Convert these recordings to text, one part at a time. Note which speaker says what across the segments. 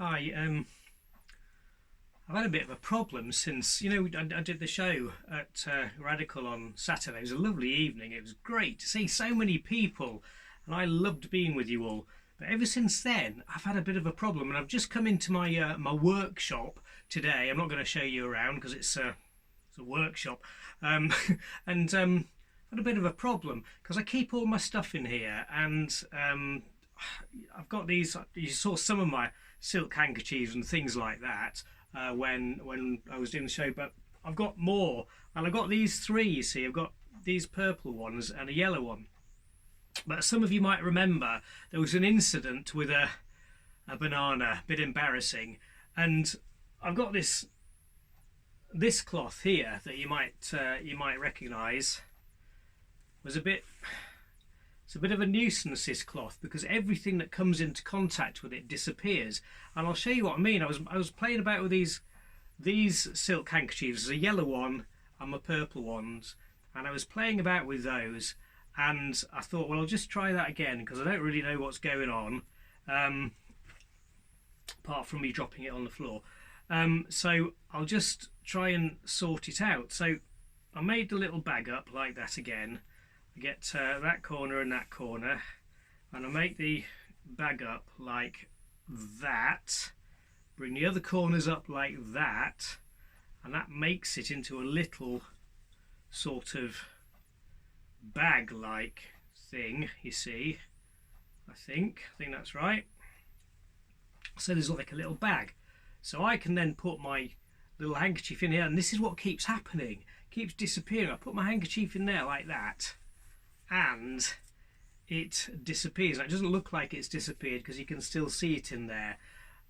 Speaker 1: Hi. I've had a bit of a problem since I did the show at Radical on Saturday. It was a lovely evening. It was great to see so many people, and I loved being with you all. But ever since then, I've had a bit of a problem, and I've just come into my workshop today. I'm not going to show you around because it's a workshop, um, and had a bit of a problem because I keep all my stuff in here, and I've got these. You saw some of my silk handkerchiefs and things like that when I was doing the show, but I've got more, and I've got these three. You see, I've got these purple ones and a yellow one. But some of you might remember there was an incident with a banana, a bit embarrassing, and I've got this cloth here that you might recognise was a bit. It's a bit of a nuisance, this cloth, because everything that comes into contact with it disappears. And I'll show you what I mean. I was playing about with these silk handkerchiefs. There's a yellow one and my purple ones, and I was playing about with those. And I thought, well, I'll just try that again because I don't really know what's going on, apart from me dropping it on the floor. So I'll just try and sort it out. So I made the little bag up like that again. I get that corner and that corner, and I make the bag up like that, bring the other corners up like that, and that makes it into a little sort of bag like thing, you see. I think that's right. So there's like a little bag, so I can then put my little handkerchief in here, and this is what keeps happening, keeps disappearing. I put my handkerchief in there like that, and it disappears. It doesn't look like it's disappeared because you can still see it in there.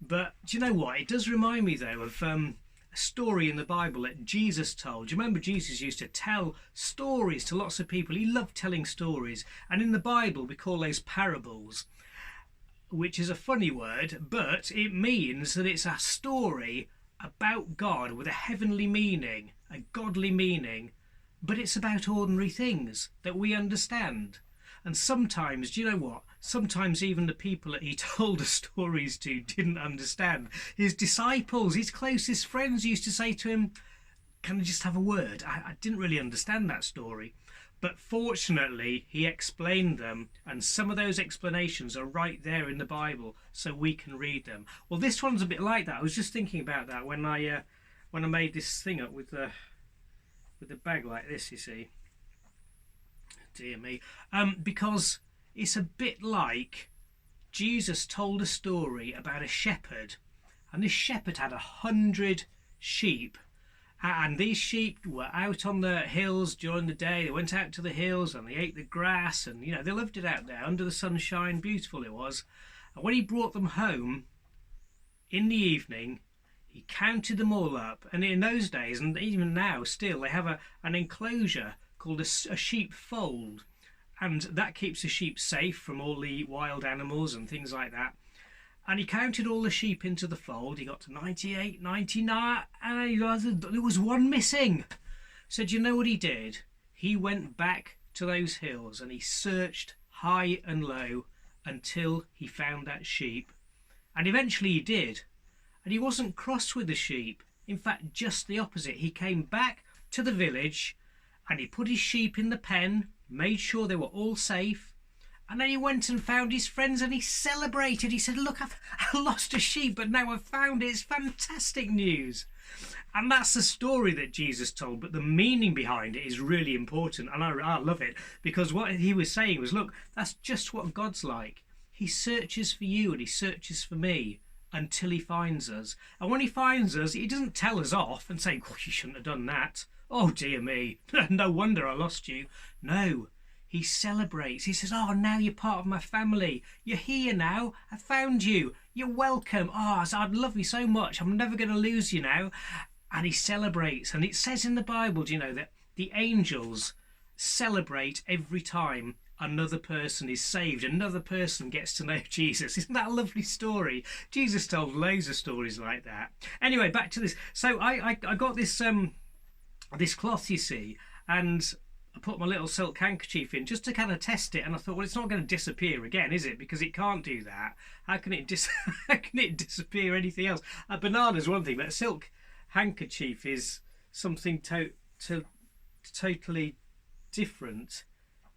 Speaker 1: But do you know what? It does remind me though of a story in the Bible that Jesus told. Do you remember Jesus used to tell stories to lots of people? He loved telling stories. And in the Bible we call those parables, which is a funny word, but it means that it's a story about God with a heavenly meaning, a godly meaning, but it's about ordinary things that we understand. And sometimes, do you know what? Sometimes even the people that he told the stories to didn't understand. His disciples, his closest friends used to say to him, can I just have a word? I didn't really understand that story. But fortunately, he explained them, and some of those explanations are right there in the Bible, so we can read them. Well, this one's a bit like that. I was just thinking about that when I made this thing up with the bag like this, you see. Dear me. Because it's a bit like Jesus told a story about a shepherd, and this shepherd had 100 sheep, and these sheep were out on the hills during the day. They went out to the hills and they ate the grass, and they loved it out there under the sunshine. Beautiful it was. And when he brought them home in the evening, he counted them all up. And in those days, and even now still, they have an enclosure called a sheep fold, and that keeps the sheep safe from all the wild animals and things like that. And he counted all the sheep into the fold. He got to 98, 99, and there was one missing. So do you know what he did? He went back to those hills and he searched high and low until he found that sheep. And eventually he did. And he wasn't cross with the sheep. In fact, just the opposite. He came back to the village and he put his sheep in the pen, made sure they were all safe, and then he went and found his friends and he celebrated. He said, look, I lost a sheep, but now I've found it. It's fantastic news. And that's the story that Jesus told, but the meaning behind it is really important, and I love it, because what he was saying was, look, that's just what God's like. He searches for you and he searches for me until he finds us. And when he finds us, he doesn't tell us off and say, oh, you shouldn't have done that. Oh, dear me, no wonder I lost you. No, he celebrates. He says, oh, now you're part of my family. You're here now. I found you. You're welcome. Oh, I'd love you so much. I'm never going to lose you now. And he celebrates. And it says in the Bible, do you know, that the angels celebrate every time another person is saved, another person gets to know Jesus. Isn't that a lovely story? Jesus told loads of stories like that. Anyway, back to this. So I got this this cloth, you see, and I put my little silk handkerchief in just to kind of test it, and I thought, well, it's not going to disappear again, is it? Because it can't do that. How can it how can it disappear anything else? A banana's one thing, but a silk handkerchief is something totally different,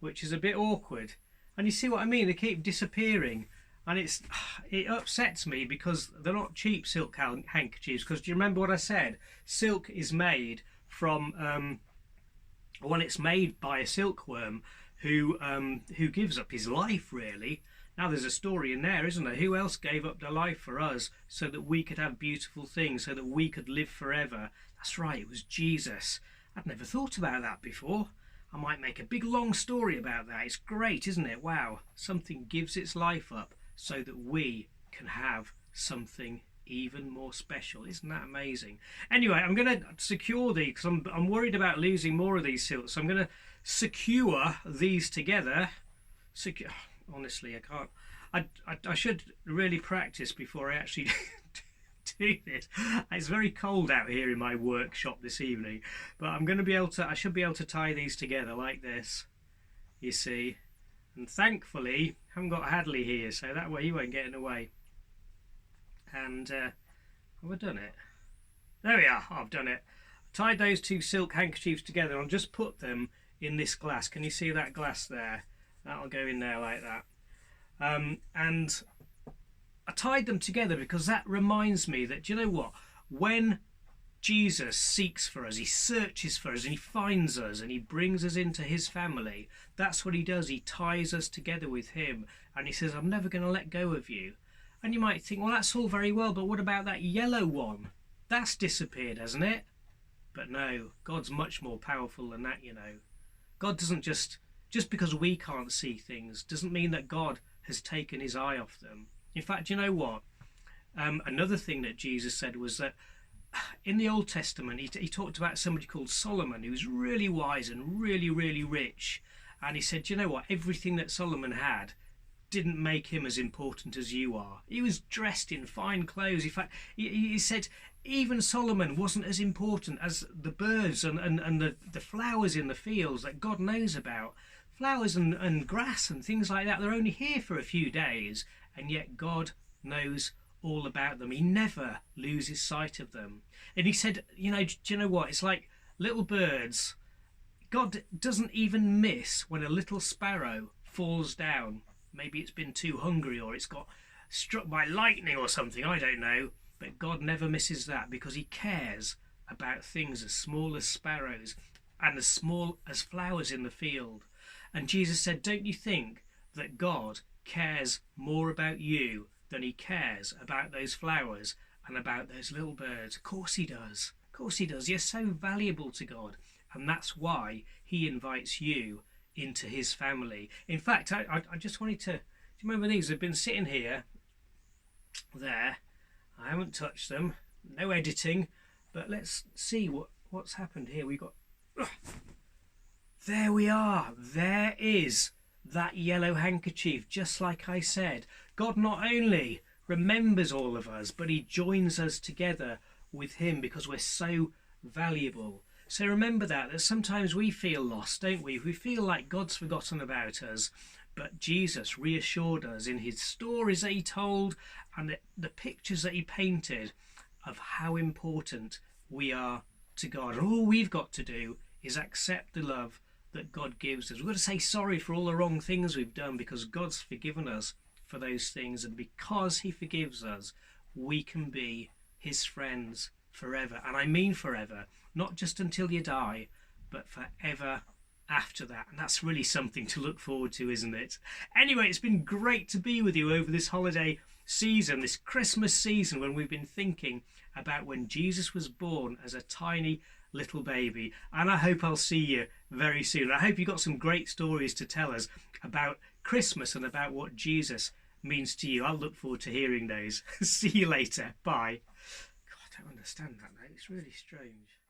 Speaker 1: which is a bit awkward. And you see what I mean? They keep disappearing, and it upsets me because they're not cheap silk handkerchiefs. Because do you remember what I said? Silk is made from well, it's made by a silkworm who gives up his life, really. Now there's a story in there, isn't there? Who else gave up their life for us so that we could have beautiful things, so that we could live forever? That's right, it was Jesus. I'd never thought about that before. I might make a big long story about that. It's great, isn't it? Wow, something gives its life up so that we can have something even more special. Isn't that amazing? Anyway, I'm going to secure these because I'm worried about losing more of these silks. So I'm going to secure these together. Honestly, I can't. I should really practice before I actually do this. It's very cold out here in my workshop this evening, but I'm going to be able to. I should be able to tie these together like this. You see, and thankfully I haven't got Hadley here, so that way he won't get in the way. And have I done it? There we are. I've done it. Tied those two silk handkerchiefs together. I'll just put them in this glass. Can you see that glass there? That'll go in there like that. And I tied them together because that reminds me that, do you know what? When Jesus seeks for us, he searches for us, and he finds us, and he brings us into his family, that's what he does. He ties us together with him, and he says, I'm never going to let go of you. And you might think, well, that's all very well, but what about that yellow one? That's disappeared, hasn't it? But no, God's much more powerful than that, you know. God doesn't just because we can't see things, doesn't mean that God has taken his eye off them. In fact, you know what? Another thing that Jesus said was that in the Old Testament, he talked about somebody called Solomon, who was really wise and really, really rich. And he said, you know what? Everything that Solomon had didn't make him as important as you are. He was dressed in fine clothes. In fact, he said even Solomon wasn't as important as the birds and the flowers in the fields that God knows about. Flowers and grass and things like that, they're only here for a few days, and yet God knows all about them. He never loses sight of them. And he said, you know, do you know what? It's like little birds. God doesn't even miss when a little sparrow falls down. Maybe it's been too hungry or it's got struck by lightning or something, I don't know. But God never misses that because he cares about things as small as sparrows and as small as flowers in the field. And Jesus said, don't you think that God cares more about you than he cares about those flowers and about those little birds? Of course he does. Of course he does. You're so valuable to God. And that's why he invites you into his family. In fact, I just wanted to, do you remember these? They've been sitting here, there. I haven't touched them. No editing. But let's see what's happened here. We got, there we are. There is that yellow handkerchief, just like I said. God not only remembers all of us, but he joins us together with him because we're so valuable. So remember that sometimes we feel lost, don't we? We feel like God's forgotten about us, but Jesus reassured us in his stories that he told and the pictures that he painted of how important we are to God. And all we've got to do is accept the love that God gives us. We've got to say sorry for all the wrong things we've done because God's forgiven us for those things, and because he forgives us, we can be his friends forever. And I mean forever, not just until you die, but forever after that. And that's really something to look forward to, isn't it? Anyway, it's been great to be with you over this holiday season, this Christmas season, when we've been thinking about when Jesus was born as a tiny little baby. And I hope I'll see you very soon. I hope you got some great stories to tell us about Christmas and about what Jesus means to you. I'll look forward to hearing those. See you later. Bye. God, I don't understand that, mate. It's really strange.